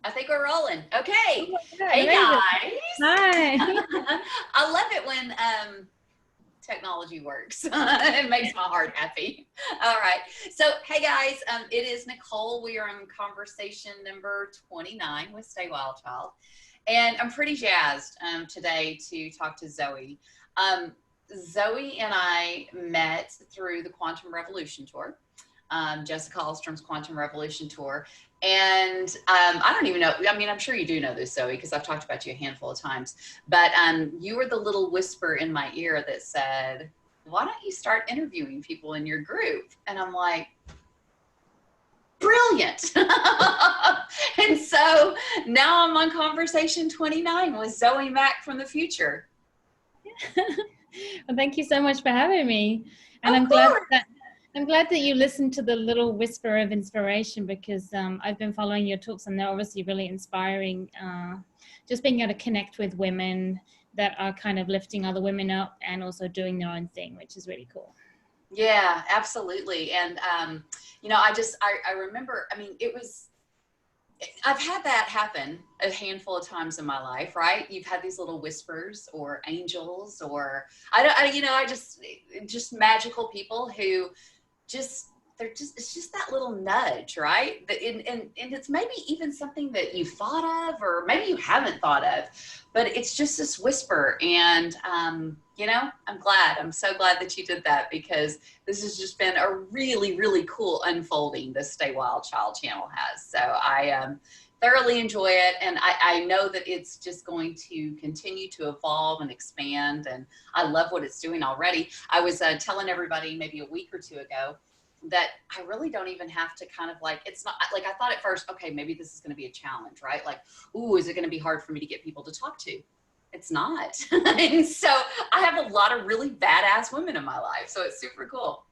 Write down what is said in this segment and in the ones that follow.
I think we're rolling. Okay. Oh my God, Hey amazing. guys. Hi. I love it when technology works. It makes my heart happy. All right. So, hey guys, it is Nicole. We are in conversation number 29 with Stay Wild Child. And I'm pretty jazzed today to talk to Zoe. Um, Zoe and I met through the Quantum Revolution Tour, Jessica Alstrom's Quantum Revolution Tour. And I don't even know, I mean, I'm sure you do know this, Zoe, because I've talked about you a handful of times, but you were the little whisper in my ear that said, why don't you start interviewing people in your group? And I'm like, brilliant. And so now I'm on conversation 29 with Zoe Mack from the future. Well, thank you so much for having me. And Of I'm glad course. that you listened to the little whisper of inspiration, because I've been following your talks and they're obviously really inspiring. Just being able to connect with women that are kind of lifting other women up and also doing their own thing, which is really cool. Yeah, absolutely. And, I remember, I mean, I've had that happen a handful of times in my life, right? You've had these little whispers or angels or just magical people who just, it's just that little nudge, right? And it's maybe even something that you thought of, or maybe you haven't thought of, but it's just this whisper. And, I'm so glad that you did that, because this has just been a really, really cool unfolding this Stay Wild Child channel has. So I thoroughly enjoy it. And I know that it's just going to continue to evolve and expand. And I love what it's doing already. I was telling everybody maybe a week or two ago that I really don't even have to kind of it's not like, I thought at first, okay, maybe this is going to be a challenge, right? Like, ooh, is it going to be hard for me to get people to talk to? It's not. And so I have a lot of really badass women in my life. So it's super cool.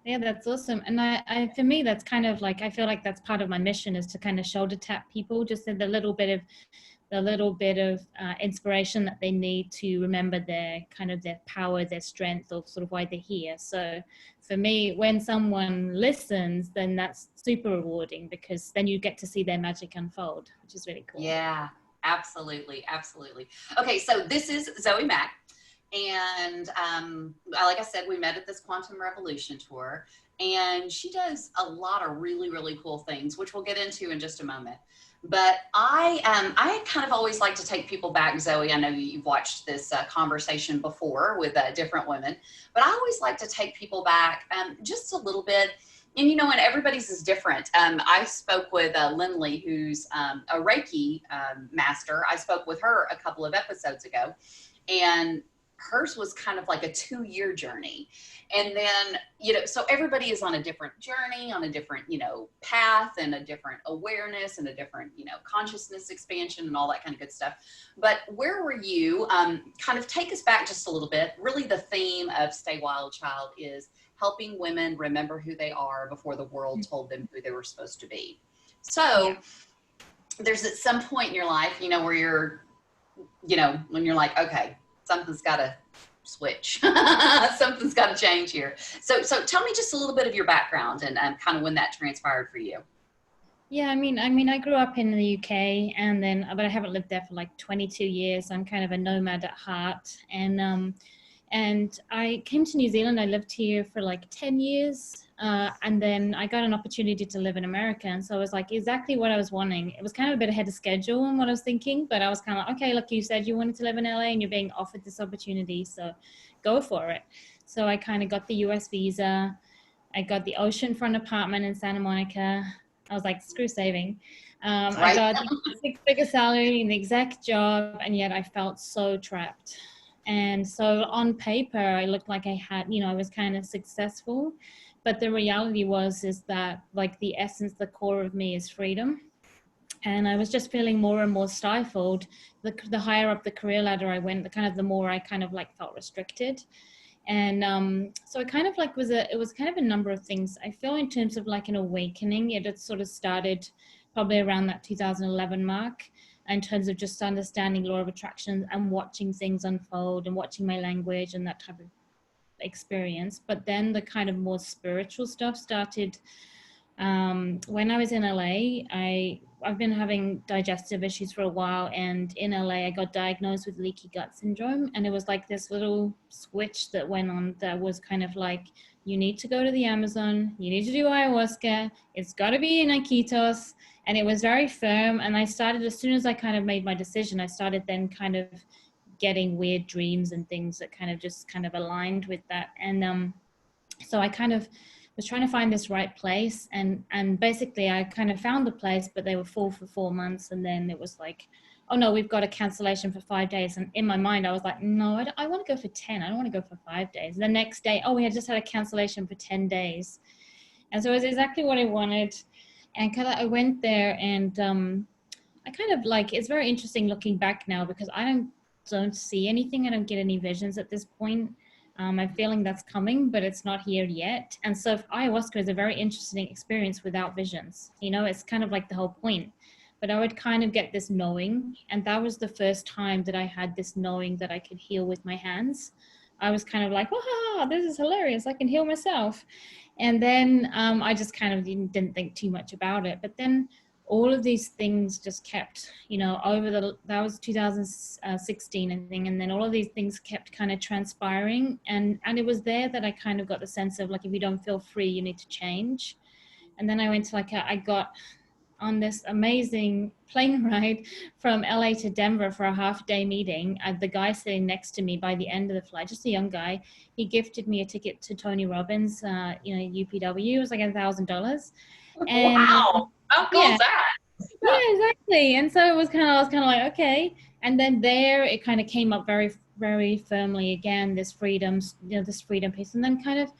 Yeah, that's awesome. And I for me, that's kind of like, I feel like that's part of my mission, is to kind of shoulder tap people, just in the little bit of inspiration that they need to remember their kind of their power, their strength, or sort of why they're here. So for me, when someone listens, then that's super rewarding, because then you get to see their magic unfold, which is really cool. Yeah, absolutely. Absolutely. Okay. So this is Zoe Mack. And like I said, we met at this Quantum Revolution tour, and she does a lot of really, really cool things, which we'll get into in just a moment. But I kind of always like to take people back, Zoe. I know you've watched this conversation before with different women, but I always like to take people back just a little bit. And everybody's is different. I spoke with Lindley, who's a Reiki master. I spoke with her a couple of episodes ago, and hers was kind of like a 2-year journey. And then, so everybody is on a different journey, on a different, path, and a different awareness, and a different, consciousness expansion and all that kind of good stuff. But where were you? Kind of take us back just a little bit. Really, the theme of Stay Wild Child is helping women remember who they are before the world told them who they were supposed to be. So there's at some point in your life, where you're, when you're like, okay, something's got to switch. Something's got to change here. So tell me just a little bit of your background and kind of when that transpired for you. Yeah, I mean, I grew up in the UK, but I haven't lived there for like 22 years. I'm kind of a nomad at heart, and I came to New Zealand. I lived here for like 10 years. And then I got an opportunity to live in America. And so it was like exactly what I was wanting. It was kind of a bit ahead of schedule on what I was thinking, but I was kind of like, okay, look, you said you wanted to live in LA and you're being offered this opportunity, so go for it. So I kind of got the US visa. I got the oceanfront apartment in Santa Monica. I was like, screw saving. I got the 6-figure salary and the exact job, and yet I felt so trapped. And so on paper, I looked like I had, I was kind of successful. But the reality is that like the essence, the core of me is freedom. And I was just feeling more and more stifled. The higher up the career ladder I went, the more I kind of like felt restricted. And so it kind of like it was kind of a number of things. I feel in terms of like an awakening, it had sort of started probably around that 2011 mark, in terms of just understanding law of attraction and watching things unfold and watching my language and that type of experience. But then the kind of more spiritual stuff started when I was in LA. I've been having digestive issues for a while, and in LA I got diagnosed with leaky gut syndrome, and it was like this little switch that went on that was kind of like, you need to go to the Amazon, you need to do ayahuasca, it's got to be in Iquitos. And it was very firm, and I started, as soon as I kind of made my decision, I started then kind of getting weird dreams and things that kind of just kind of aligned with that. And so I kind of was trying to find this right place, and basically I kind of found the place, but they were full for 4 months, and then it was like, oh no, we've got a cancellation for 5 days. And in my mind I was like, no, I want to go for 10, I don't want to go for 5 days. And the next day, oh, we had just had a cancellation for 10 days. And so it was exactly what I wanted. And kind of I went there, and I kind of like, it's very interesting looking back now, because I don't see anything, I don't get any visions at this point. I'm feeling that's coming, but it's not here yet. And so ayahuasca is a very interesting experience without visions. You know, it's kind of like the whole point. But I would kind of get this knowing. And that was the first time that I had this knowing that I could heal with my hands. I was kind of like, oh, this is hilarious, I can heal myself. And then I just kind of didn't think too much about it. But then all of these things just kept, you know, that was 2016, I think. And then all of these things kept kind of transpiring. And it was there that I kind of got the sense of like, if you don't feel free, you need to change. And then I went to I got on this amazing plane ride from LA to Denver for a half-day meeting. The guy sitting next to me by the end of the flight, just a young guy, he gifted me a ticket to Tony Robbins, UPW. It was like $1,000. And Wow. How cool yeah, is that? yeah, exactly. And so it was kind of, I was kind of like, okay. And then there it kind of came up very, very firmly again, this freedom, this freedom piece. And then kind of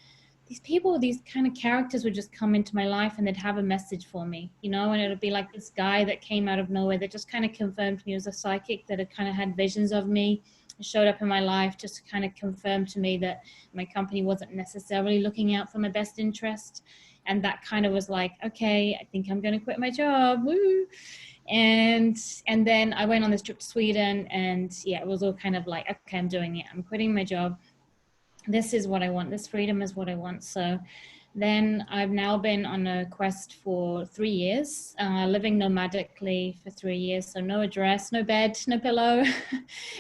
these people, these kind of characters would just come into my life, and they'd have a message for me, and it would be like this guy that came out of nowhere that just kind of confirmed me as a psychic, that had kind of had visions of me, showed up in my life just to kind of confirm to me that my company wasn't necessarily looking out for my best interest. And that kind of was like, okay, I think I'm going to quit my job. Woo. And then I went on this trip to Sweden, and yeah, it was all kind of like, okay, I'm doing it. I'm quitting my job. This is what I want. This freedom is what I want. So then I've now been on a quest for 3 years, living nomadically for 3 years. So no address, no bed, no pillow,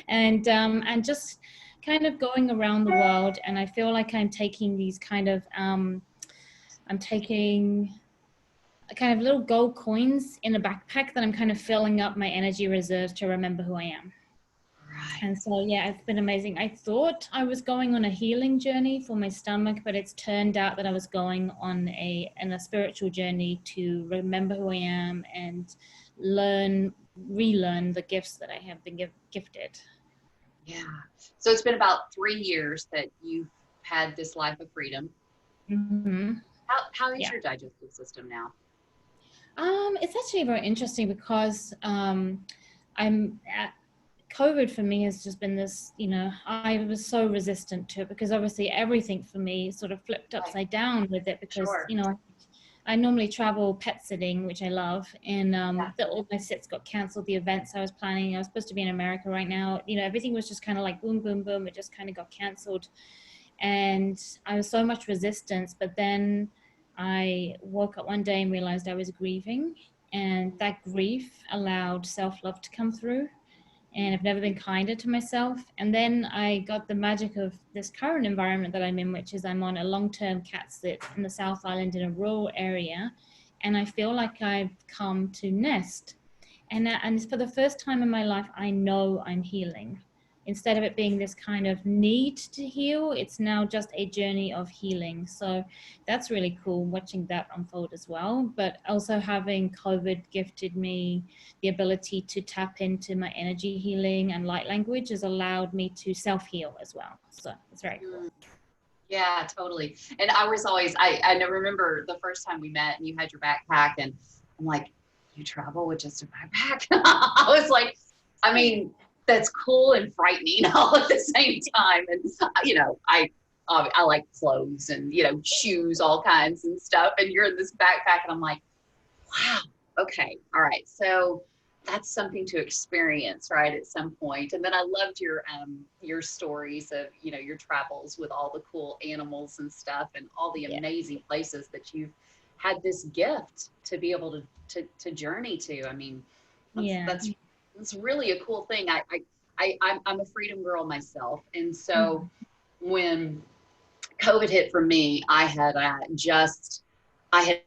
and just kind of going around the world. And I feel like I'm taking these kind of, I'm taking kind of little gold coins in a backpack that I'm kind of filling up my energy reserves to remember who I am. Right. And so, yeah, it's been amazing. I thought I was going on a healing journey for my stomach, but it's turned out that I was going on a spiritual journey to remember who I am and relearn the gifts that I have been gifted. Yeah. So it's been about 3 years that you've had this life of freedom. Mm-hmm. How is your digestive system now? It's actually very interesting, because COVID for me has just been this, I was so resistant to it, because obviously everything for me sort of flipped upside down with it, because, Sure. I normally travel pet sitting, which I love. And all my sits got canceled, the events I was planning. I was supposed to be in America right now. Everything was just kind of like boom, boom, boom. It just kind of got canceled. And I was so much resistance. But then I woke up one day and realized I was grieving. And that grief allowed self-love to come through. And I've never been kinder to myself. And then I got the magic of this current environment that I'm in, which is I'm on a long-term cat sit in the South Island in a rural area. And I feel like I've come to nest. And for the first time in my life, I know I'm healing. Instead of it being this kind of need to heal, it's now just a journey of healing. So that's really cool, watching that unfold as well. But also having COVID gifted me the ability to tap into my energy healing and light language has allowed me to self-heal as well. So it's very cool. Yeah, totally. And I was always, I remember the first time we met and you had your backpack, and I'm like, you travel with just a backpack? I was like, I mean, that's cool and frightening all at the same time. And, I like clothes and, shoes, all kinds and stuff. And you're in this backpack, and I'm like, wow, okay, all right. So that's something to experience, right, at some point. And then I loved your stories of, your travels with all the cool animals and stuff, and all the amazing places that you've had this gift to be able to journey to. I mean, Yeah. that's really a cool thing. I'm a freedom girl myself, and so Mhm. when COVID hit for me, I had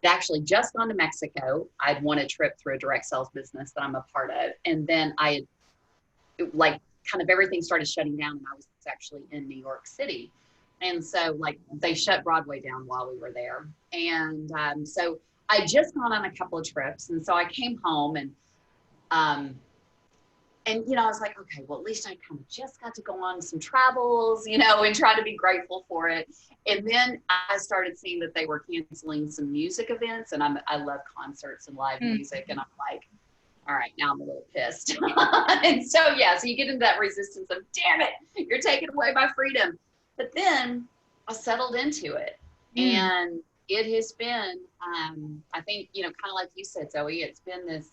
actually just gone to Mexico. I'd won a trip through a direct sales business that I'm a part of, and then I had, like, kind of everything started shutting down, and I was actually in New York City, and so like they shut Broadway down while we were there, and so I just gone on a couple of trips, and so I came home um, and I was like, okay, well, at least I kind of just got to go on some travels, and try to be grateful for it. And then I started seeing that they were canceling some music events, and I love concerts and live Mm. music, and I'm like, all right, now I'm a little pissed. And so yeah, so you get into that resistance of, damn it, you're taking away my freedom. But then I settled into it, Mm. and it has been, I think, kind of like you said, Zoe, it's been this.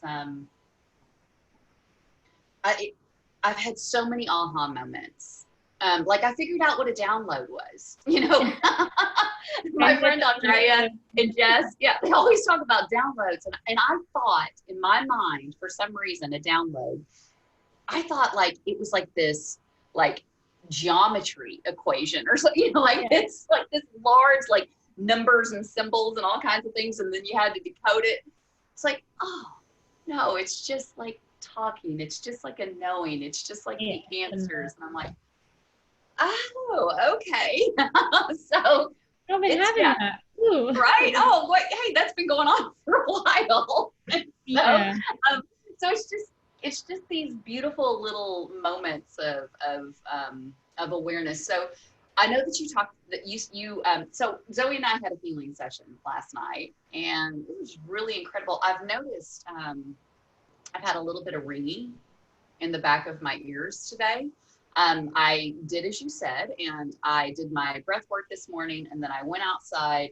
I, I've had so many aha moments. Like I figured out what a download was. My friend Andrea and Jess, yeah, they always talk about downloads, and I thought in my mind, for some reason, a download. I thought like it was like this, like geometry equation or something, like Yeah. it's like this large, like numbers and symbols and all kinds of things, and then you had to decode it. It's like, oh no, it's just like talking. It's just like a knowing. It's just like Yeah. the answers. And I'm like, oh, okay. So I've been it's, having yeah, that. Ooh. right. Oh, wait, hey, that's been going on for a while. So, Yeah. so it's just these beautiful little moments of awareness. So I know that you talked that so Zoe and I had a healing session last night, and it was really incredible. I've noticed I've had a little bit of ringing in the back of my ears today. I did as you said, and I did my breath work this morning, and then I went outside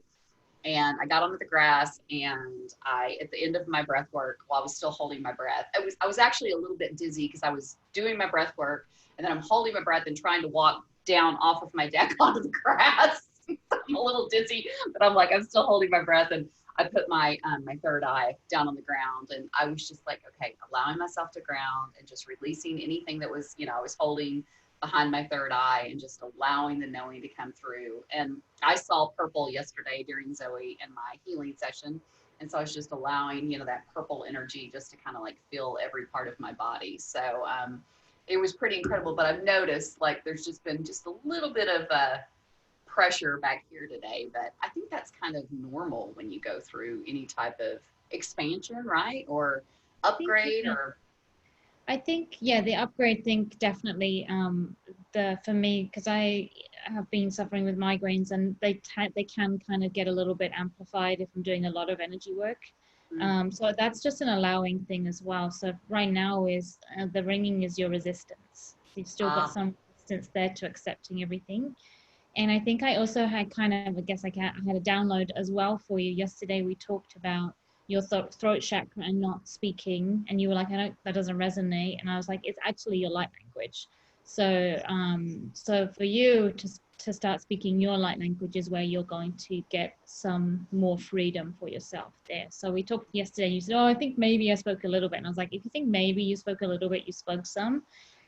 and I got onto the grass, and at the end of my breath work, while I was still holding my breath, I was actually a little bit dizzy because I was doing my breath work, and then I'm holding my breath and trying to walk down off of my deck onto the grass. I'm a little dizzy, but I'm like, I'm still holding my breath, and I put my third eye down on the ground, and I was just like, okay, allowing myself to ground and just releasing anything that was, I was holding behind my third eye, and just allowing the knowing to come through. And I saw purple yesterday during Zoe and my healing session. And so I was just allowing, that purple energy just to kind of like fill every part of my body. So it was pretty incredible. But I've noticed like there's just been just a little bit of pressure back here today. But I think that's kind of normal when you go through any type of expansion, right? Or I think, upgrade yeah. or. I think, yeah, the upgrade thing definitely, for me, because I have been suffering with migraines, and they can kind of get a little bit amplified if I'm doing a lot of energy work. So that's just an allowing thing as well. So right now is the ringing is your resistance. You've still got some resistance there to accepting everything. And I think I also had kind of, I guess I had a download as well for you. Yesterday we talked about your throat chakra and not speaking, and you were like, I don't, that doesn't resonate. And I was like, it's actually your light language. So so for you to start speaking your light language is where you're going to get some more freedom for yourself there. So we talked yesterday, and you said, oh, I think maybe I spoke a little bit. And I was like, if you think maybe you spoke a little bit, you spoke some.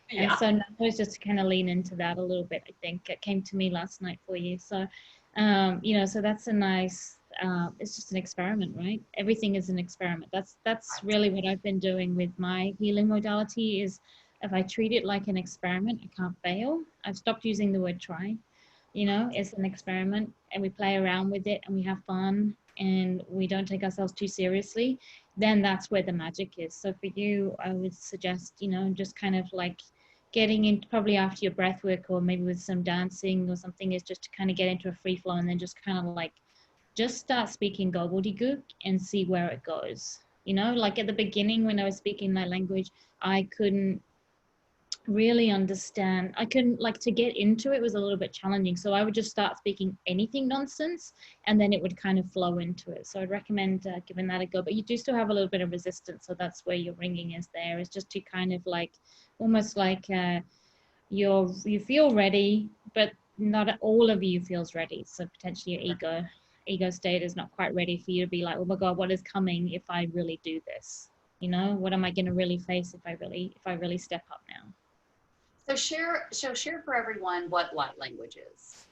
And Yeah. so now it's just to kind of lean into that a little bit. I think it came to me last night for you. So, so that's a nice, it's just an experiment, right? Everything is an experiment. That's really what I've been doing with my healing modality is if I treat it like an experiment, I can't fail. I've stopped using the word try. It's an experiment, and we play around with it, and we have fun, and we don't take ourselves too seriously. Then that's where the magic is. So for you, I would suggest, just kind of like getting in probably after your breath work, or maybe with some dancing or something, is just to kind of get into a free flow, and then just kind of like just start speaking gobbledygook and see where it goes. Like at the beginning when I was speaking that language, I couldn't really understand. I couldn't, like, to get into it was a little bit challenging. So I would just start speaking anything nonsense, and then it would kind of flow into it. So I'd recommend giving that a go. But you do still have a little bit of resistance. So that's where your ringing is there, is just to kind of like, almost like you feel ready, but not all of you feels ready. So potentially your ego. ego state is not quite ready for you to be like, oh my God, what is coming if I really do this? What am I going to really face if I really step up now? So share for everyone what light language is.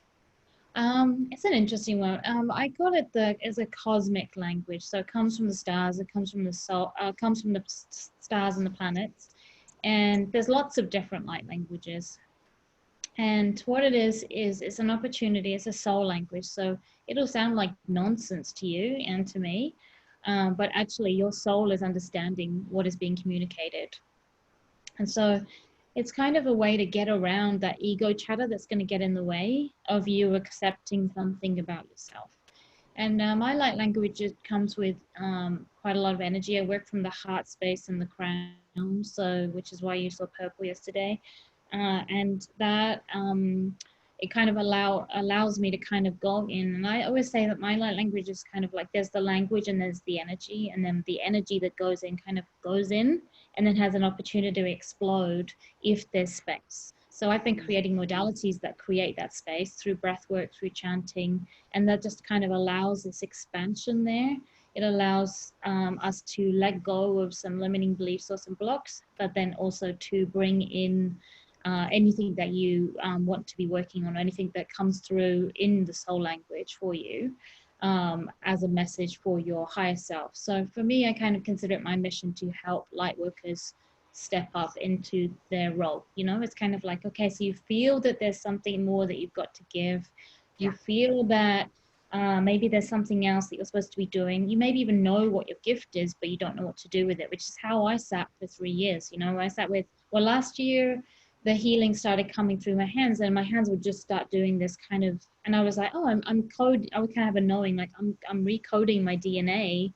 It's an interesting one. I got it as a cosmic language. So it comes from the stars, it comes from the soul, comes from the stars and the planets. And there's lots of different light languages. And what it is it's an opportunity, it's a soul language. So it'll sound like nonsense to you and to me. But actually your soul is understanding what is being communicated. And so it's kind of a way to get around that ego chatter that's going to get in the way of you accepting something about yourself. And my light language, it comes with quite a lot of energy. I work from the heart space and the crown, so which is why you saw purple yesterday. And that it kind of allows me to kind of go in. And I always say that my light language is kind of like there's the language and there's the energy, and then the energy that goes in kind of goes in and then has an opportunity to explode if there's space. So I've been creating modalities that create that space through breath work, through chanting, and that just kind of allows this expansion there. It allows us to let go of some limiting beliefs or some blocks, but then also to bring in anything that you want to be working on, anything that comes through in the soul language for you as a message for your higher self. So for me, I kind of consider it my mission to help light workers step up into their role. It's kind of like, okay, so you feel that there's something more that you've got to give. You feel that maybe there's something else that you're supposed to be doing. You maybe even know what your gift is, but you don't know what to do with it, which is how I sat for 3 years. I sat with, well, last year, the healing started coming through my hands, and my hands would just start doing this kind of, and I was like, oh, I'm code. I would kind of have a knowing, like I'm recoding my DNA,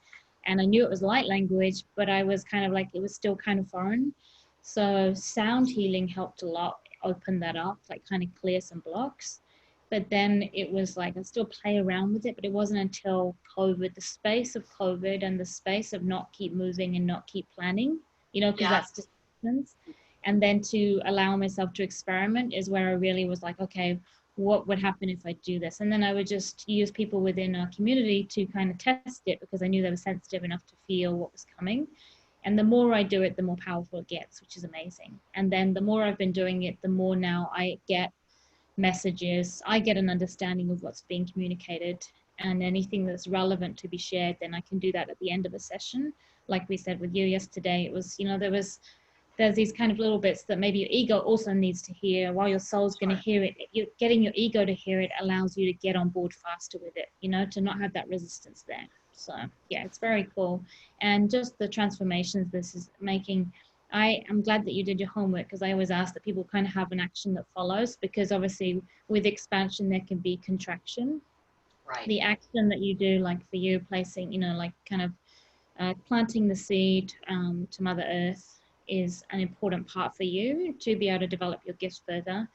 and I knew it was light language, but I was kind of like, it was still kind of foreign. So sound healing helped a lot, open that up, like kind of clear some blocks. But then it was like, I still play around with it, but it wasn't until COVID, the space of COVID and the space of not keep moving and not keep planning, because Yeah. that's just happens. And then to allow myself to experiment is where I really was like, okay, what would happen if I do this? And then I would just use people within our community to kind of test it, because I knew they were sensitive enough to feel what was coming. And the more I do it, the more powerful it gets, which is amazing. And then the more I've been doing it, the more now I get messages, I get an understanding of what's being communicated, and anything that's relevant to be shared, then I can do that at the end of a session. Like we said with you yesterday, it was, there's these kind of little bits that maybe your ego also needs to hear, while your soul's going to hear it. You're getting your ego to hear it allows you to get on board faster with it, to not have that resistance there. So yeah, it's very cool. And just the transformations this is making, I am glad that you did your homework, because I always ask that people kind of have an action that follows, because obviously with expansion there can be contraction. Right. The action that you do, like for you placing, like kind of planting the seed to Mother Earth, is an important part for you to be able to develop your gifts further.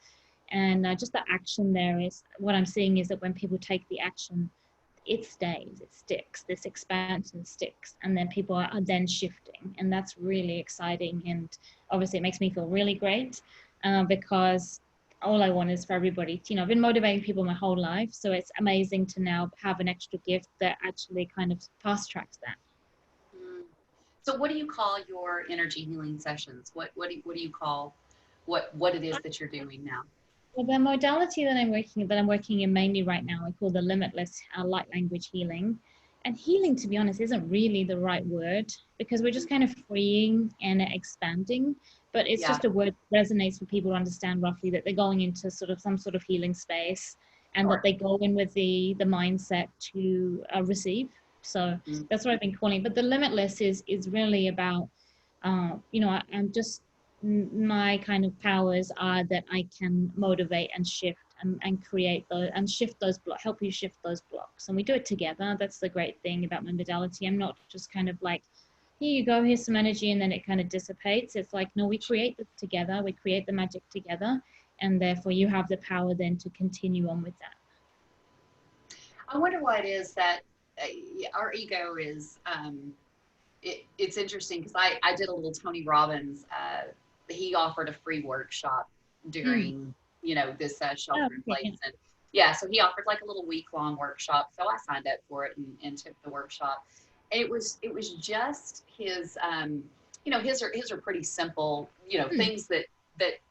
And just the action there is, what I'm seeing is that when people take the action, it stays, it sticks, this expansion sticks, and then people are then shifting. And that's really exciting. And obviously it makes me feel really great because all I want is for everybody to, I've been motivating people my whole life. So it's amazing to now have an extra gift that actually kind of fast tracks that. Mm. So what do you call your energy healing sessions? What do you call what it is that you're doing now? Well, the modality that I'm working in mainly right now, I call the limitless light language healing. And healing, to be honest, isn't really the right word, because we're just kind of freeing and expanding. But it's Yeah. just a word that resonates for people to understand roughly that they're going into sort of some sort of healing space, and that Sure. they go in with the mindset to receive. So Mm. that's what I've been calling. But the limitless is really about, I'm just, my kind of powers are that I can motivate and shift and create those and shift those blocks, help you shift those blocks. And we do it together. That's the great thing about my modality. I'm not just kind of like, here you go, here's some energy, and then it kind of dissipates. It's like, no, we create it together. We create the magic together. And therefore you have the power then to continue on with that. I wonder why it is that our ego is. It's interesting because I did a little Tony Robbins. He offered a free workshop Mm. during this Oh, shelter in okay. place, Yeah, so he offered like a little week-long workshop. So I signed up for it and took the workshop. It was just his his are pretty simple, Hmm. things that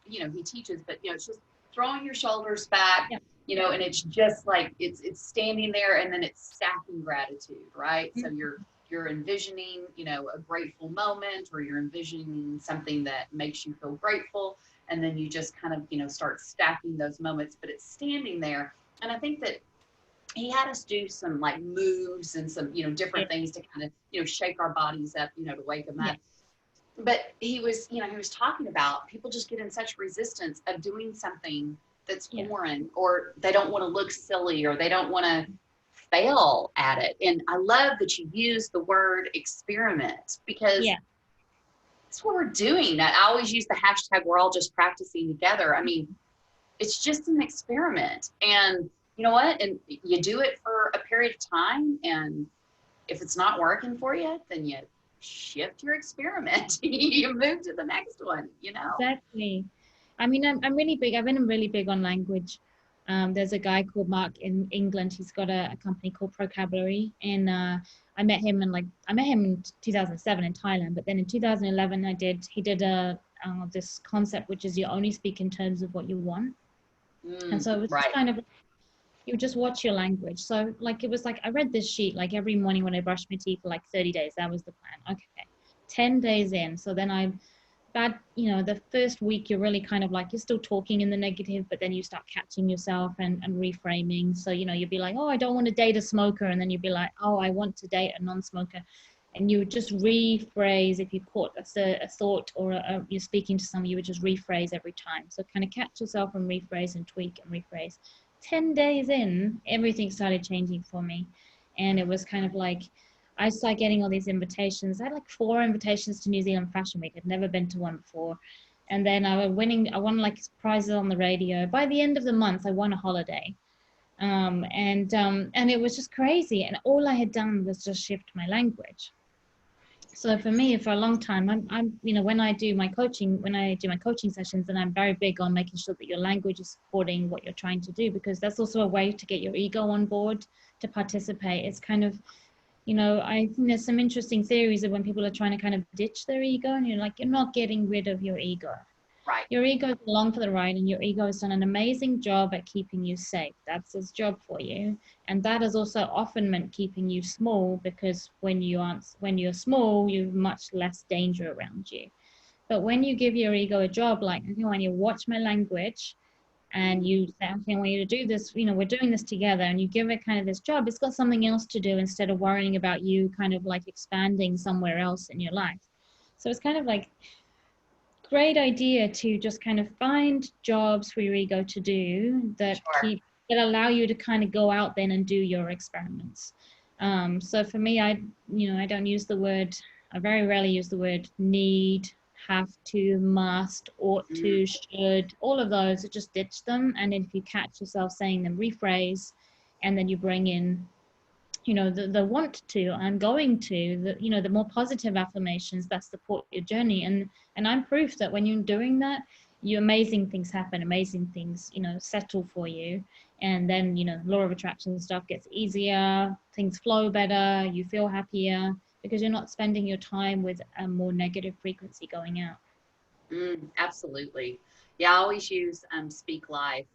he teaches, but it's just throwing your shoulders back, Yeah. and it's just like it's standing there and then it's stacking gratitude, right? So Mm. you're envisioning, a grateful moment, or you're envisioning something that makes you feel grateful, and then you just kind of start stacking those moments, but it's standing there. And I think that he had us do some like moves and some Yeah. different things to kind of shake our bodies up, to wake them Yeah. up. But he was talking about people just get in such resistance of doing something that's Yeah. foreign, or they don't want to look silly, or they don't want to fail at it. And I love that you use the word experiment, because Yeah. that's what we're doing. I always use the hashtag we're all just practicing together. I mean, it's just an experiment. And you know what? And you do it for a period of time. And if it's not working for you, then you shift your experiment. You move to the next one. Exactly. I mean, I'm really big. I've been really big on language. There's a guy called Mark in England. He's got a company called Vocabulary, and I met him in 2007 in Thailand. But then in 2011, he did a this concept which is you only speak in terms of what you want, and so it was just Right. kind of you just watch your language. So like it was like I read this sheet like every morning when I brushed my teeth for like 30 days. That was the plan. Okay, 10 days in. So then the first week you're really kind of like you're still talking in the negative, but then you start catching yourself and reframing. So you'd be like, oh, I don't want to date a smoker, and then you'd be like, oh, I want to date a non-smoker, and you would just rephrase. If you caught a thought, or you're speaking to someone, you would just rephrase every time. So kind of catch yourself and rephrase and tweak and rephrase. 10 days in, everything started changing for me, and it was kind of like I started getting all these invitations. I had like 4 invitations to New Zealand Fashion Week. I'd never been to one before. And then I won like prizes on the radio. By the end of the month, I won a holiday. And it was just crazy. And all I had done was just shift my language. So for me, for a long time, when I do my coaching sessions, and I'm very big on making sure that your language is supporting what you're trying to do, because that's also a way to get your ego on board to participate. It's kind of I think there's some interesting theories of when people are trying to kind of ditch their ego, and you're not getting rid of your ego. Right. Your ego is along for the ride, and your ego has done an amazing job at keeping you safe. That's its job for you. And that has also often meant keeping you small, because when you're small, you have much less danger around you. But when you give your ego a job, like, when you watch my language, and you say, okay, I want you to do this, we're doing this together, and you give it kind of this job, it's got something else to do instead of worrying about you kind of like expanding somewhere else in your life. So it's kind of like great idea to just kind of find jobs for your ego to do Sure. that allow you to kind of go out then and do your experiments. So for me, I don't use the word, I very rarely use the word need, have to, must, ought Mm, to, should, all of those, just ditch them. And then if you catch yourself saying them, rephrase, and then you bring in the want to, I'm going to, the more positive affirmations that support your journey. And I'm proof that when you're doing that, amazing things happen, amazing things settle for you. And then law of attraction stuff gets easier, things flow better, you feel happier, because you're not spending your time with a more negative frequency going out. absolutely. Yeah, I always use speak life,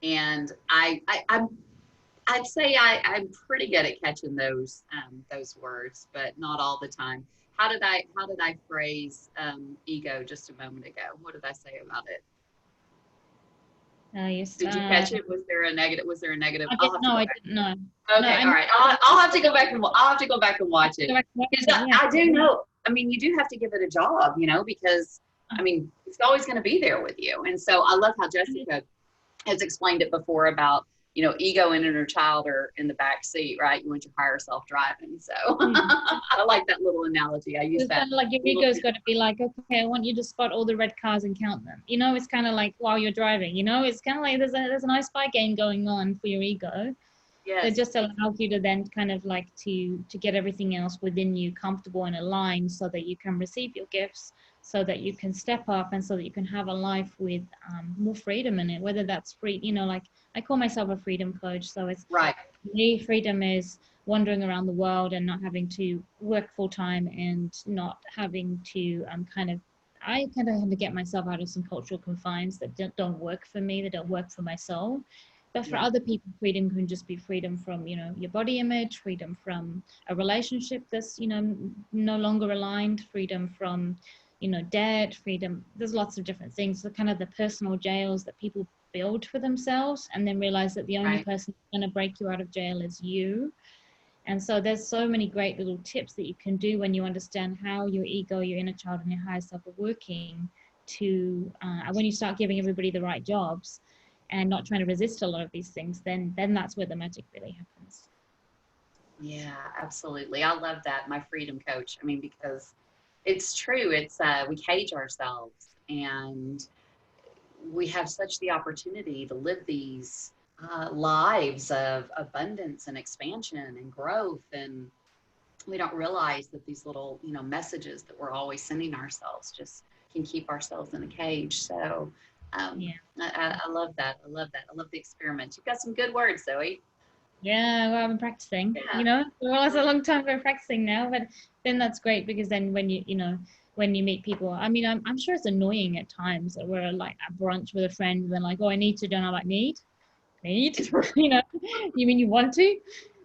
and I'd say I'm pretty good at catching those words, but not all the time. How did I phrase ego just a moment ago? What did I say about it? Yes, Did you catch it? Was there a negative? Was there a negative? I I'll didn't have to know. go I back. didn't know. No, Okay, I all know. right. I'll have to go back and watch it, because Yeah. I do know. I mean, you do have to give it a job, because I mean it's always going to be there with you. And so I love how Jessica has explained it before about ego and inner child are in the back seat, right? You want your higher self driving. So I like that little analogy. I use It's that. kind of like your ego's got to be like, okay, I want you to spot all the red cars and count them. It's kind of like while you're driving. It's kind of like there's a nice spy game going on for your ego. It Yes. just allows you to then kind of like to get everything else within you comfortable and aligned so that you can receive your gifts, so that you can step up, and so that you can have a life with more freedom in it, whether that's free, you know, like I call myself a freedom coach. So it's Right. me, freedom is wandering around the world and not having to work full time and not having to I kind of have to get myself out of some cultural confines that don't work for me, that don't work for my soul. But for Yeah. other people, freedom can just be freedom from, you know, your body image, freedom from a relationship that's, you know, no longer aligned, freedom from, you know, debt, freedom. There's lots of different things. So kind of the personal jails that people build for themselves, and then realize that the only Right. person who's going to break you out of jail is you. And so there's so many great little tips that you can do when you understand how your ego, your inner child, and your higher self are working to, when you start giving everybody the right jobs and not trying to resist a lot of these things, then that's where the magic really happens. Yeah, absolutely. I love that. My freedom coach. I mean, because it's true. It's we cage ourselves, and we have such the opportunity to live these lives of abundance and expansion and growth, and we don't realize that these little, you know, messages that we're always sending ourselves just can keep ourselves in a cage. So Yeah. I love that. I love that. I love the experiment. You've got some good words, Zoe. Yeah, well, I've been practicing, Yeah. you know. Well, it's a long time for practicing now, but then that's great because then when you know, when you meet people, I mean, I'm sure it's annoying at times that we're like at brunch with a friend and they're like, oh, I need to, and I'm like, need, you know, you mean you want to?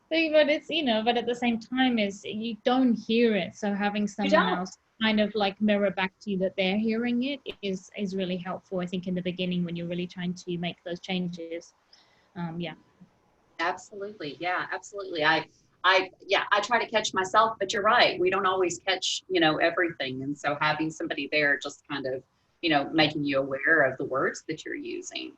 But it's, you know, but at the same time is you don't hear it. So having You someone don't. else kind of like mirror back to you that they're hearing it is really helpful, I think, in the beginning when you're really trying to make those changes. Yeah. Absolutely. Yeah, absolutely. Yeah, I try to catch myself, but you're right. We don't always catch, you know, everything. And so having somebody there just kind of, you know, making you aware of the words that you're using,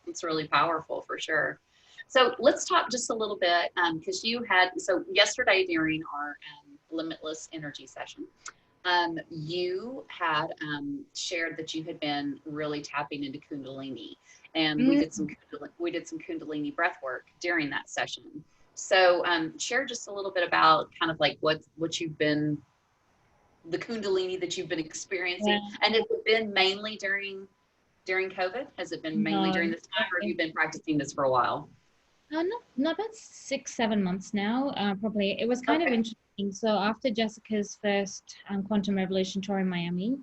it's really powerful for sure. So let's talk just a little bit, because you had, so yesterday during our limitless energy session, you had shared that you had been really tapping into Kundalini, and Mm. we did some Kundalini breath work during that session. So share just a little bit about kind of like what you've been, the Kundalini that you've been experiencing, Yeah. and has it been mainly during COVID? Has it been mainly during No. this time, or have you been practicing this for a while? Not about 6, 7 months now. Probably it was kind of Okay. interesting. So after Jessica's first Quantum Revolution tour in Miami,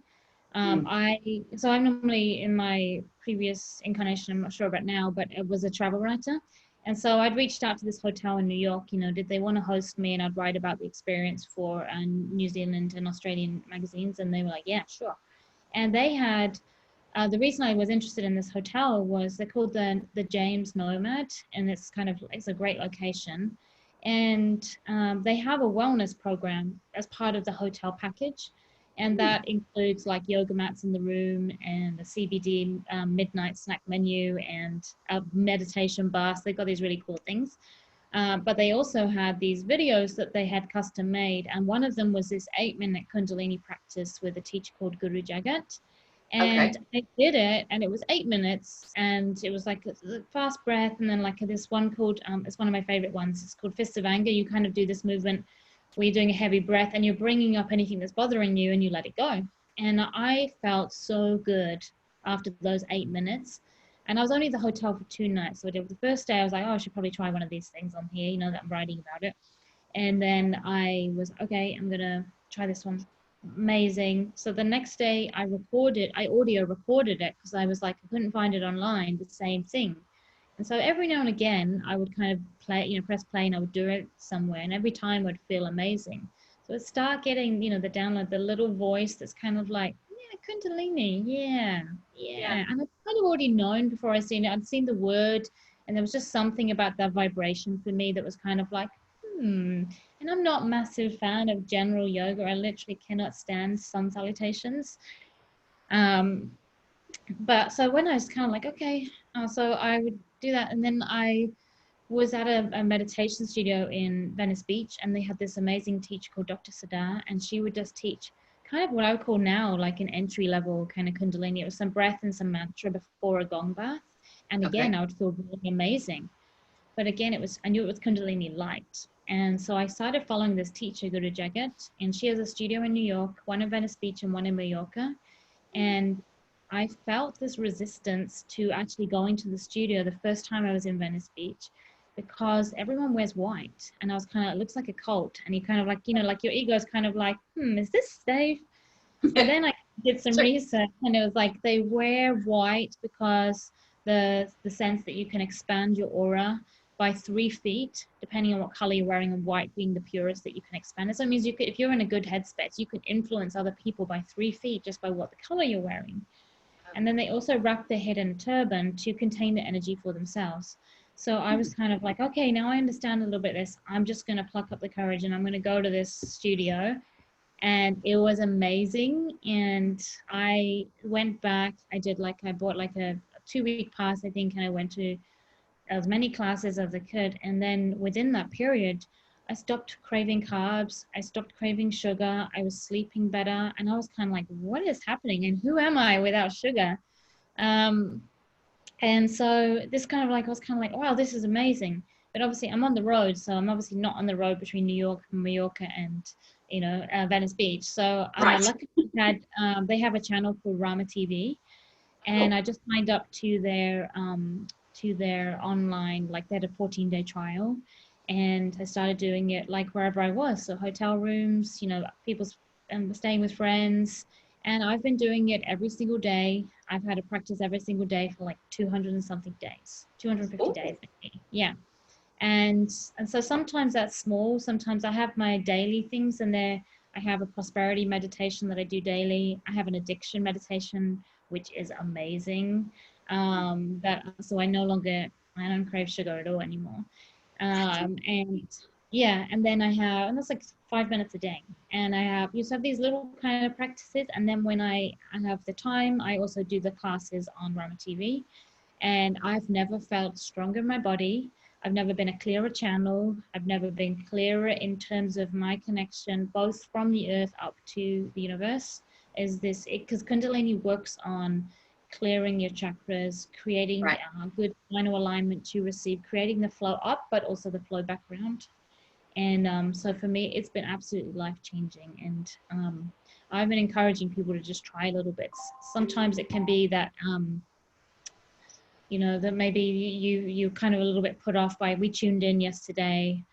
Mm, I'm normally in my previous incarnation, I'm not sure about now, but it was a travel writer. And so I'd reached out to this hotel in New York, you know, did they want to host me and I'd write about the experience for New Zealand and Australian magazines. And they were like, yeah, sure. And they had the reason I was interested in this hotel was they're called the James Nomad, and it's a great location, and they have a wellness program as part of the hotel package, and mm, that includes like yoga mats in the room and the CBD midnight snack menu and a meditation bus. They've got these really cool things. But they also had these videos that they had custom made, and one of them was this 8-minute Kundalini practice with a teacher called Guru Jagat. okay. And I did it, and it was 8 minutes, and it was like a fast breath, and then like this one called, it's one of my favorite ones. It's called Fist of Anger. You kind of do this movement where you're doing a heavy breath, and you're bringing up anything that's bothering you, and you let it go. And I felt so good after those 8 minutes. And I was only at the hotel for 2 nights. So I did the first day, I was like, oh, I should probably try one of these things on here, you know, that I'm writing about it. And then I was, okay, I'm going to try this one. Amazing. So the next day I audio recorded it because I was like, I couldn't find it online, the same thing. And so every now and again, I would kind of play, you know, press play and I would do it somewhere. And every time I'd feel amazing. So I'd start getting, you know, the download, the little voice that's kind of like, yeah, Kundalini, yeah, Yeah. yeah. And I'd kind of already known before I seen it. I'd seen the word, and there was just something about that vibration for me that was kind of like, hmm. And I'm not a massive fan of general yoga. I literally cannot stand sun salutations. Um, but so when I was kind of like, okay, so I would do that. And then I was at a meditation studio in Venice Beach, and they had this amazing teacher called Dr. Sadar, and she would just teach kind of what I would call now like an entry level kind of Kundalini. It was some breath and some mantra before a gong bath. And again, Okay. I would feel really amazing. but again, I knew it was Kundalini light. And so I started following this teacher, Guru Jagat, and she has a studio in New York, one in Venice Beach and one in Mallorca. And I felt this resistance to actually going to the studio the first time I was in Venice Beach, because everyone wears white. And I was kind of, it looks like a cult. And you kind of like, like your ego is kind of like, is this safe? So then I did some research, and it was like they wear white because the sense that you can expand your aura by 3 feet, depending on what color you're wearing, and white being the purest that you can expand it. So it means if you're in a good headspace, you can influence other people by 3 feet just by what the color you're wearing. And then they also wrap their head in a turban to contain the energy for themselves. So I was kind of like, okay, now I understand a little bit of this. I'm just going to pluck up the courage and I'm going to go to this studio. And it was amazing. And I went back, I bought like a 2-week pass, I think, and I went to as many classes as I could. And then within that period, I stopped craving carbs. I stopped craving sugar. I was sleeping better. And I was kind of like, what is happening? And who am I without sugar? And so this kind of like, I was kind of like, wow, this is amazing. But obviously I'm on the road. So I'm obviously not on the road between New York and Mallorca and, Venice Beach. So luckily they have a channel called Rama TV. And I just signed up to their online, like they had a 14-day trial, and I started doing it like wherever I was. So hotel rooms, people staying with friends. And I've been doing it every single day. I've had to practice every single day for like 200 and something days, 250 days. Maybe. Yeah. And so sometimes that's small. Sometimes I have my daily things in there. I have a prosperity meditation that I do daily. I have an addiction meditation, which is amazing. So I don't crave sugar at all anymore. And then and that's like 5 minutes a day. And I used to have these little kind of practices. And then when I have the time, I also do the classes on Rama TV. And I've never felt stronger in my body. I've never been a clearer channel. I've never been clearer in terms of my connection, both from the earth up to the universe. Because Kundalini works on clearing your chakras, creating good final alignment to receive, creating the flow up, but also the flow back around. And so for me, it's been absolutely life-changing. And I've been encouraging people to just try little bits. Sometimes it can be that that maybe you kind of a little bit put off by, we tuned in yesterday.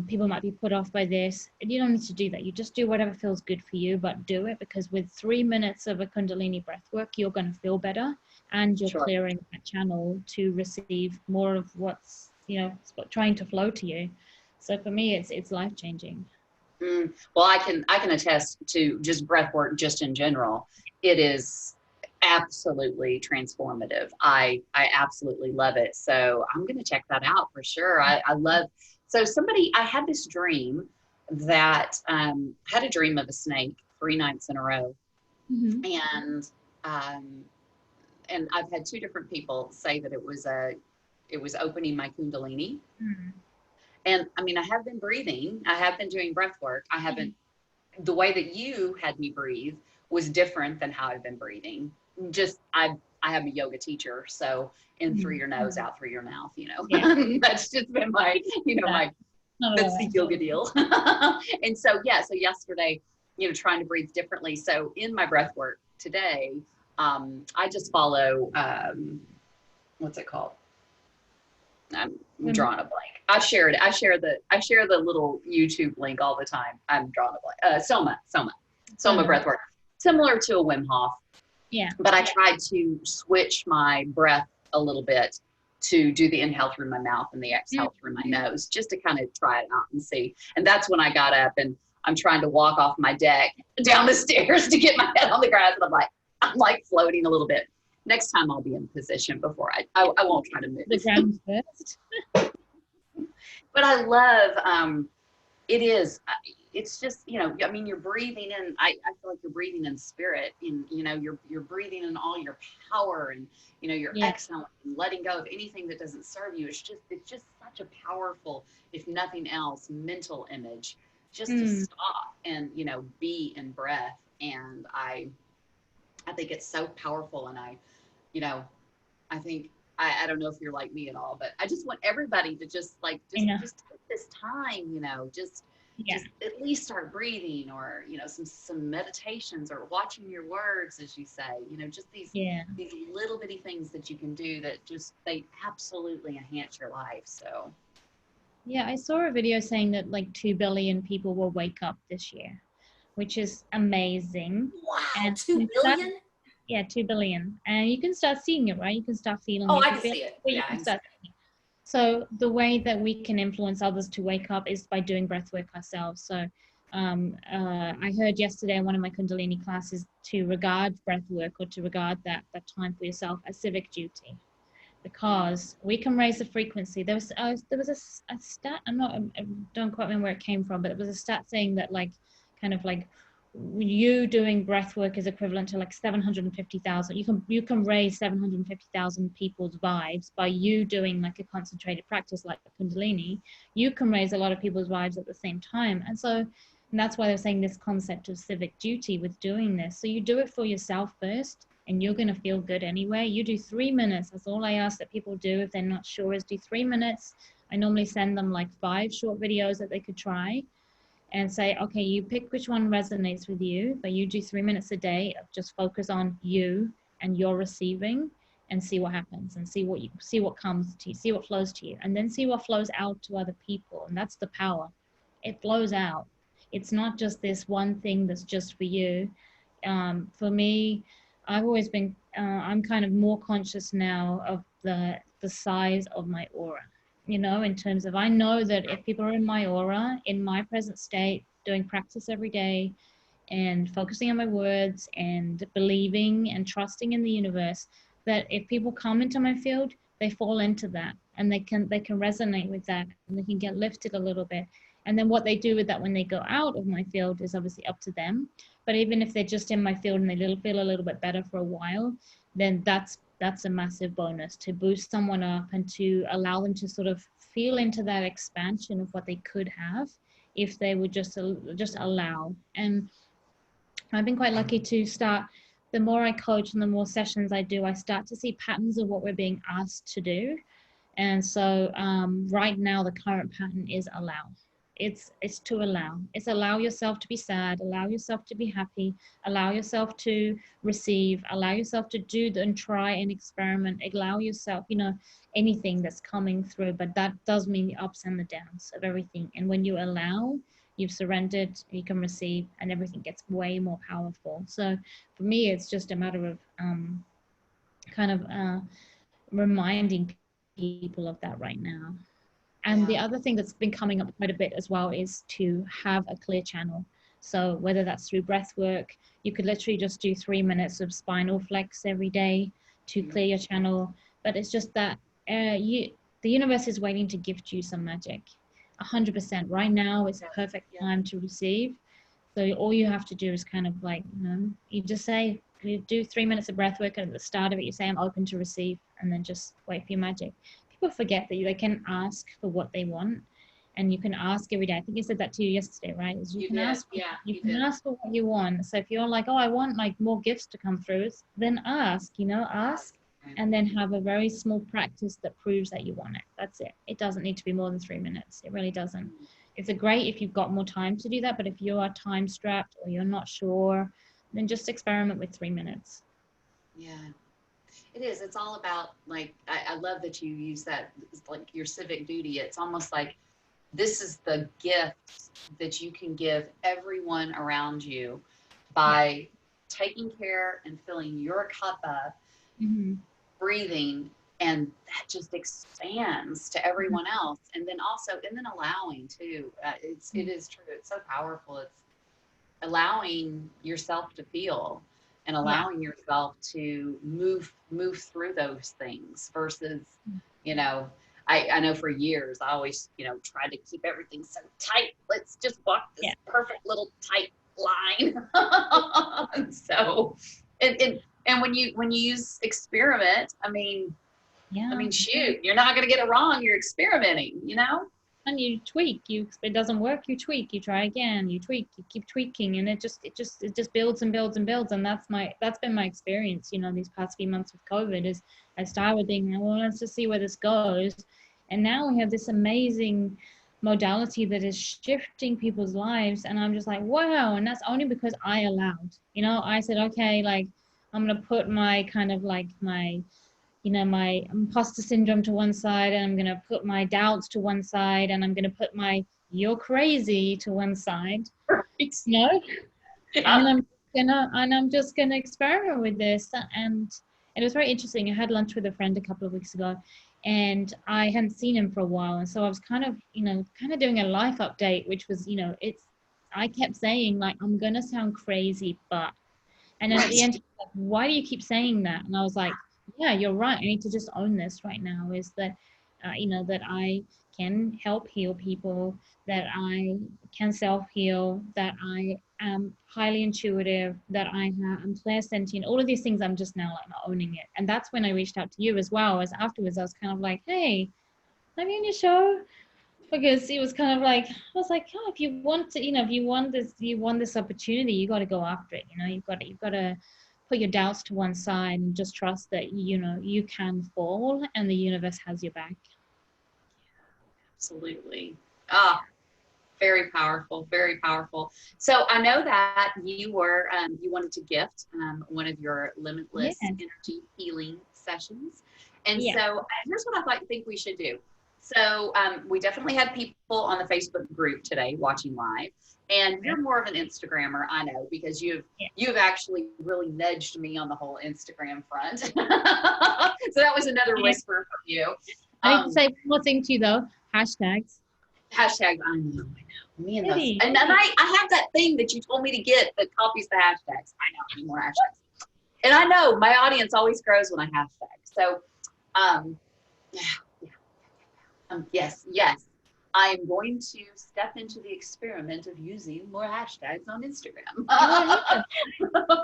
People might be put off by this. And you don't need to do that. You just do whatever feels good for you, but do it, because with 3 minutes of a Kundalini breath work, you're going to feel better, and you're clearing that channel to receive more of what's, trying to flow to you. So for me, it's life-changing. Well, I can attest to just breath work, just in general. It is absolutely transformative. I absolutely love it. So I'm going to check that out for sure. I had this dream that, had a dream of a snake 3 nights in a row. Mm-hmm. And I've had 2 different people say that it was opening my Kundalini. Mm-hmm. And I mean, I have been breathing. I have been doing breath work. I haven't, the way that you had me breathe was different than how I've been breathing. I have a yoga teacher, so in through your nose, out through your mouth, that's just been my, that's the yoga deal. And so yesterday, trying to breathe differently. So in my breath work today, I just follow, what's it called? I'm drawing a blank. I share the little YouTube link all the time. I'm drawing a blank. Soma breath work, similar to a Wim Hof. Yeah. But I tried to switch my breath a little bit to do the inhale through my mouth and the exhale through my nose, just to kind of try it out and see. And that's when I got up, and I'm trying to walk off my deck down the stairs to get my head on the grass. And I'm like floating a little bit. Next time I'll be in position before I won't try to move. The ground first. But I love, it's just, I mean, you're breathing in, I feel like you're breathing in spirit, and, you're breathing in all your power, and, you're exhaling and letting go of anything that doesn't serve you. It's just such a powerful, if nothing else, mental image, just to stop and, be in breath. And I think it's so powerful. And I think I don't know if you're like me at all, but I just want everybody to just like, I know. just take this time, you know, Yeah. just at least start breathing, or, you know, some meditations, or watching your words, as you say, you know, just Yeah. these little bitty things that you can do that just, they absolutely enhance your life. So, Yeah, I saw a video saying that like 2 billion people will wake up this year, which is amazing. wow, And two you start, billion? yeah, 2 billion. And you can start seeing it, right? You can start feeling Oh, it. If I you can feel see it. it, you Yeah, I can can see start seeing it. So the way that we can influence others to wake up is by doing breath work ourselves. So I heard yesterday in one of my Kundalini classes to regard breath work, or to regard that time for yourself, as civic duty, because we can raise the frequency. There was a stat. I don't quite remember where it came from, but it was a stat saying that like kind of like you doing breath work is equivalent to like 750,000. You can raise 750,000 people's vibes by you doing like a concentrated practice like Kundalini. You can raise a lot of people's vibes at the same time, and that's why they're saying this concept of civic duty with doing this. So you do it for yourself first, and you're going to feel good anyway. You do 3 minutes. That's all I ask that people do if they're not sure, is do 3 minutes. I normally send them like 5 short videos that they could try, and say, okay, you pick which one resonates with you, but you do 3 minutes a day of just focus on you and your receiving, and see what happens, and see what comes to you, see what flows to you, and then see what flows out to other people. And that's the power. It flows out. It's not just this one thing that's just for you. For me, I've always been, I'm kind of more conscious now of the size of my aura, in terms of, I know that if people are in my aura, in my present state, doing practice every day, and focusing on my words, and believing and trusting in the universe, that if people come into my field, they fall into that, and they can resonate with that, and they can get lifted a little bit. And then what they do with that when they go out of my field is obviously up to them. But even if they're just in my field and they feel a little bit better for a while, then that's a massive bonus to boost someone up, and to allow them to sort of feel into that expansion of what they could have if they would just allow. And I've been quite lucky to start, the more I coach and the more sessions I do, I start to see patterns of what we're being asked to do. And so right now, the current pattern is allow. It's to allow. It's allow yourself to be sad, allow yourself to be happy, allow yourself to receive, allow yourself to do and try and experiment, allow yourself, anything that's coming through. But that does mean the ups and the downs of everything. And when you allow, you've surrendered, you can receive, and everything gets way more powerful. So for me, it's just a matter of kind of reminding people of that right now. And the yeah, other thing that's been coming up quite a bit as well is to have a clear channel. So whether that's through breath work, you could literally just do 3 minutes of spinal flex every day to clear your channel. But it's just that the universe is waiting to gift you some magic. 100%. Right now is yeah, perfect yeah. time to receive. So all you have to do is kind of like, you just say, you do 3 minutes of breath work, and at the start of it, you say, I'm open to receive, and then just wait for your magic. People forget that they can ask for what they want, and you can ask every day. I think you said that to you yesterday, right? Is you You can did. ask, Yeah, you you can did. ask for what you want. So if you're like, oh, I want like more gifts to come through, then ask, and then have a very small practice that proves that you want it. That's it. It doesn't need to be more than 3 minutes. It really doesn't. It's great if you've got more time to do that, but if you are time strapped or you're not sure, then just experiment with 3 minutes. Yeah. It is. It's all about, like, I love that you use that, like your civic duty. It's almost like this is the gift that you can give everyone around you Yeah. by taking care and filling your cup up, Mm-hmm. breathing, and that just expands to everyone else. And then also, and then allowing too. It is true. It's so powerful. It's allowing yourself to feel, and Yeah. allowing yourself to move through those things versus, you know, I know for years I always, tried to keep everything so tight. Let's just walk Yeah. this perfect little tight line. And so, and when you use experiment, I mean, Yeah. shoot, you're not going to get it wrong. You're experimenting, you know? and you tweak. It doesn't work, you tweak, you try again, you tweak, you keep tweaking, and it just builds and builds and builds. And that's been my experience, these past few months with COVID. Is I started thinking, well, let's just see where this goes, and now we have this amazing modality that is shifting people's lives, and I'm just like, wow. And that's only because I allowed, I said, okay, like, I'm gonna put my kind of like my imposter syndrome to one side, and I'm going to put my doubts to one side, and I'm going to put my you're crazy to one side, Yeah. and I'm just gonna experiment with this. And it was very interesting. I had lunch with a friend a couple of weeks ago, and I hadn't seen him for a while, and so I was kind of doing a life update, which was, I kept saying, like, I'm gonna sound crazy, but, and then at the end, he's like, why do you keep saying that? And I was like, yeah, you're right. I need to just own this right now, is that, that I can help heal people, that I can self-heal, that I am highly intuitive, that I'm clairsentient, all of these things. I'm just now like owning it. And that's when I reached out to you as well. As afterwards, I was kind of like, hey, let me on your show. Because it was kind of like, I was like, oh, if you want to, if you want this opportunity, you got to go after it. You've got to put your doubts to one side and just trust that, you can fall and the universe has your back. Absolutely. Ah, very powerful, very powerful. So I know that you wanted to gift one of your limitless Yeah. energy healing sessions. And Yeah. so here's what think we should do. So we definitely had people on the Facebook group today watching live, and you're more of an Instagrammer, I know, because you've actually really nudged me on the whole Instagram front. So that was another whisper from you. I need to say one more thing to you though. Hashtags. Hashtag, I know. Me and those. And I have that thing that you told me to get that copies the hashtags. I know, I need more hashtags. And I know my audience always grows when I hashtag. So, yes. I am going to step into the experiment of using more hashtags on Instagram.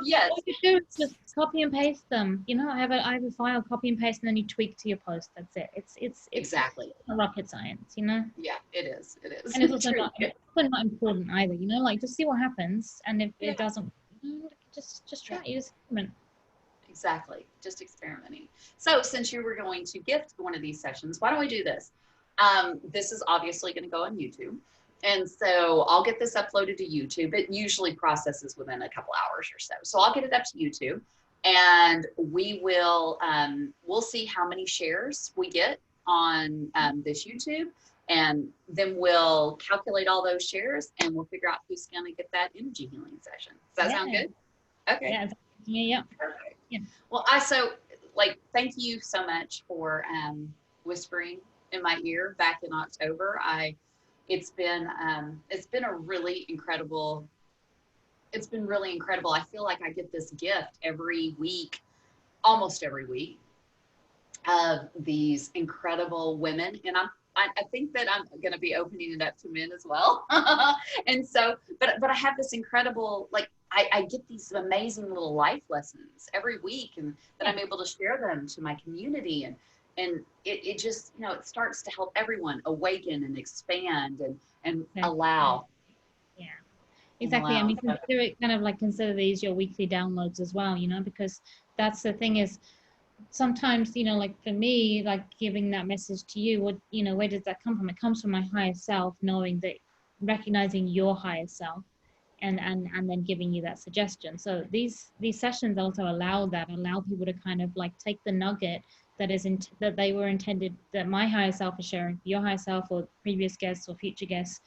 Yes. What you do is just copy and paste them. I have a file, copy and paste, and then you tweak to your post. That's it. It's exactly rocket science, Yeah, it is. And it's also not important either, like, just see what happens, and if it doesn't, just try it. Just experiment. Exactly, just experimenting. So since you were going to gift one of these sessions, why don't we do this? This is obviously going to go on YouTube. And so I'll get this uploaded to YouTube. It usually processes within a couple hours or so. So I'll get it up to YouTube, and we will, we'll see how many shares we get on this YouTube. And then we'll calculate all those shares, and we'll figure out who's going to get that energy healing session. Does that sound good? Okay. Yeah. Perfect. Yeah. Well, thank you so much for whispering in my ear back in October. It's been really incredible. I feel like I get this gift every week, almost every week, of these incredible women. And I think that I'm going to be opening it up to men as well. And so, but I have this incredible, I get these amazing little life lessons every week, and that I'm able to share them to my community. And it just, it starts to help everyone awaken and expand and allow. Yeah, exactly. Allow. I mean, consider these your weekly downloads as well, because that's the thing is, sometimes, for me, giving that message to you, where does that come from? It comes from my higher self, knowing that, recognizing your higher self, and then giving you that suggestion. So these sessions also allow people to kind of take the nugget that they were intended, that my higher self is sharing, your higher self or previous guests or future guests.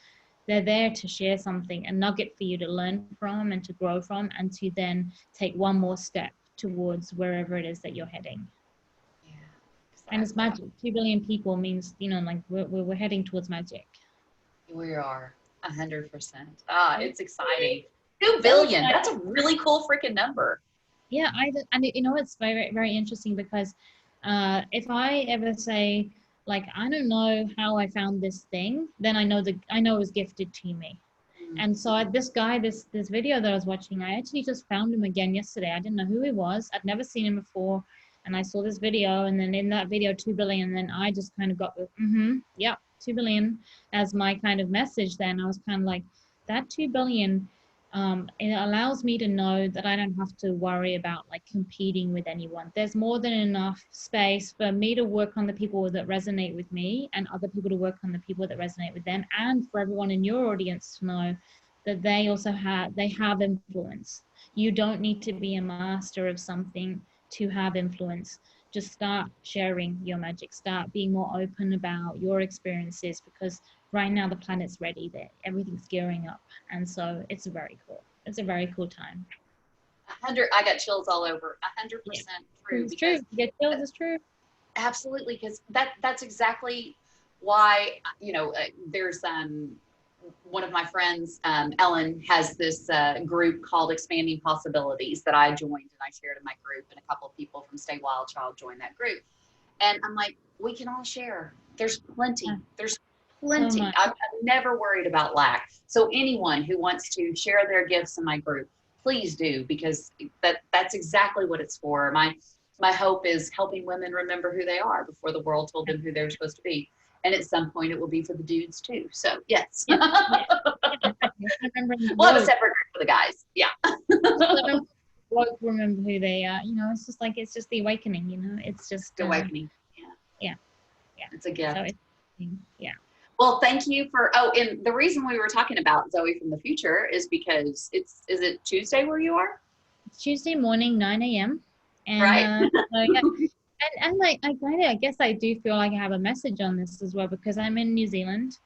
They're there to share something, a nugget for you to learn from and to grow from, and to then take one more step towards wherever it is that you're heading. Yeah, exactly. And it's magic. 2 billion people means, we're heading towards magic. We are 100%. It's exciting. 2 billion. That's a really cool freaking number. Yeah, and it's very, very interesting, because if I ever say, I don't know how I found this thing, then I know it was gifted to me. And so this video that I was watching, I actually just found him again yesterday. I didn't know who he was. I'd never seen him before. And I saw this video, and then in that video, 2 billion, and then I just kind of got the, yep, 2 billion as my kind of message. Then I was kind of like, that 2 billion, it allows me to know that I don't have to worry about like competing with anyone. There's more than enough space for me to work on the people that resonate with me, and other people to work on the people that resonate with them, and for everyone in your audience to know that they also have influence. You don't need to be a master of something to have influence. Just start sharing your magic, start being more open about your experiences, because right now the planet's ready, that everything's gearing up, and so it's very cool. It's a very cool time. 100, I got chills all over. 100% Yeah. true. It's Because true. You get chills. It's true. absolutely, because that's exactly why, there's one of my friends, Ellen, has this group called Expanding Possibilities that I joined, and I shared in my group, and a couple of people from Stay Wild Child joined that group. And I'm like, we can all share. There's plenty. There's So plenty. much. I'm never worried about lack. So anyone who wants to share their gifts in my group, please do, because that's exactly what it's for. My hope is helping women remember who they are before the world told them who they're supposed to be. And at some point it will be for the dudes too. So yes. Yeah. Yeah. We'll have a separate group for the guys. Yeah. Won't remember who they are. It's just like, it's just the awakening. It's just The awakening. Yeah. It's a gift. So yeah. Well, thank you for, and the reason we were talking about Zoe from the future is because is it Tuesday where you are? It's Tuesday morning, 9 a.m. And right. So, yeah. And like, I guess I do feel like I have a message on this as well, because I'm in New Zealand,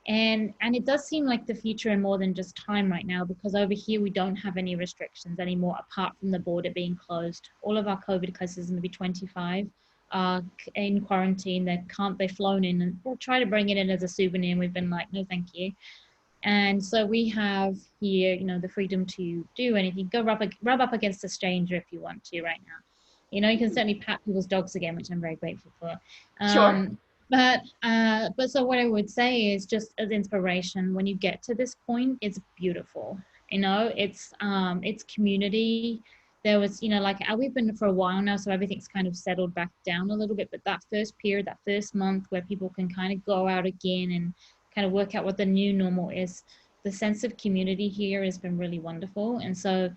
and it does seem like the future in more than just time right now, because over here we don't have any restrictions anymore apart from the border being closed. All of our COVID cases, maybe 25, are in quarantine. They've flown in, and they'll try to bring it in as a souvenir, and we've been like, no thank you. And so we have here, the freedom to do anything. Go rub up against a stranger if you want to right now. You can certainly pat people's dogs again, which I'm very grateful for. Sure. But so what I would say is, just as inspiration, when you get to this point, it's beautiful. It's community. There was, like, we've been for a while now, so everything's kind of settled back down a little bit. But that first period, that first month where people can kind of go out again and kind of work out what the new normal is, the sense of community here has been really wonderful. And so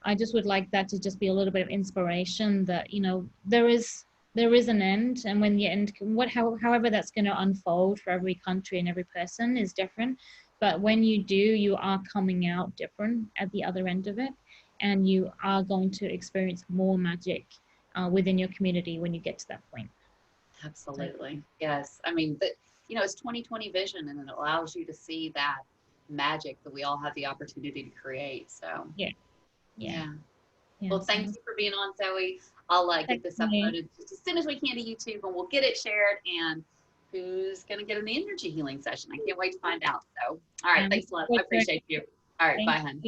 I just would like that to just be a little bit of inspiration that, there is an end, and when the end, however that's going to unfold for every country and every person is different. But when you do, you are coming out different at the other end of it, and you are going to experience more magic within your community when you get to that point. Absolutely. Yes. I mean, it's 2020 vision, and it allows you to see that magic that we all have the opportunity to create. So yeah. Well, thank you for being on, Zoe. I'll get this uploaded just as soon as we can to YouTube, and we'll get it shared. And who's going to get an energy healing session? I can't wait to find out. So, all right. Thanks a lot. I appreciate you. All right. Bye, hon.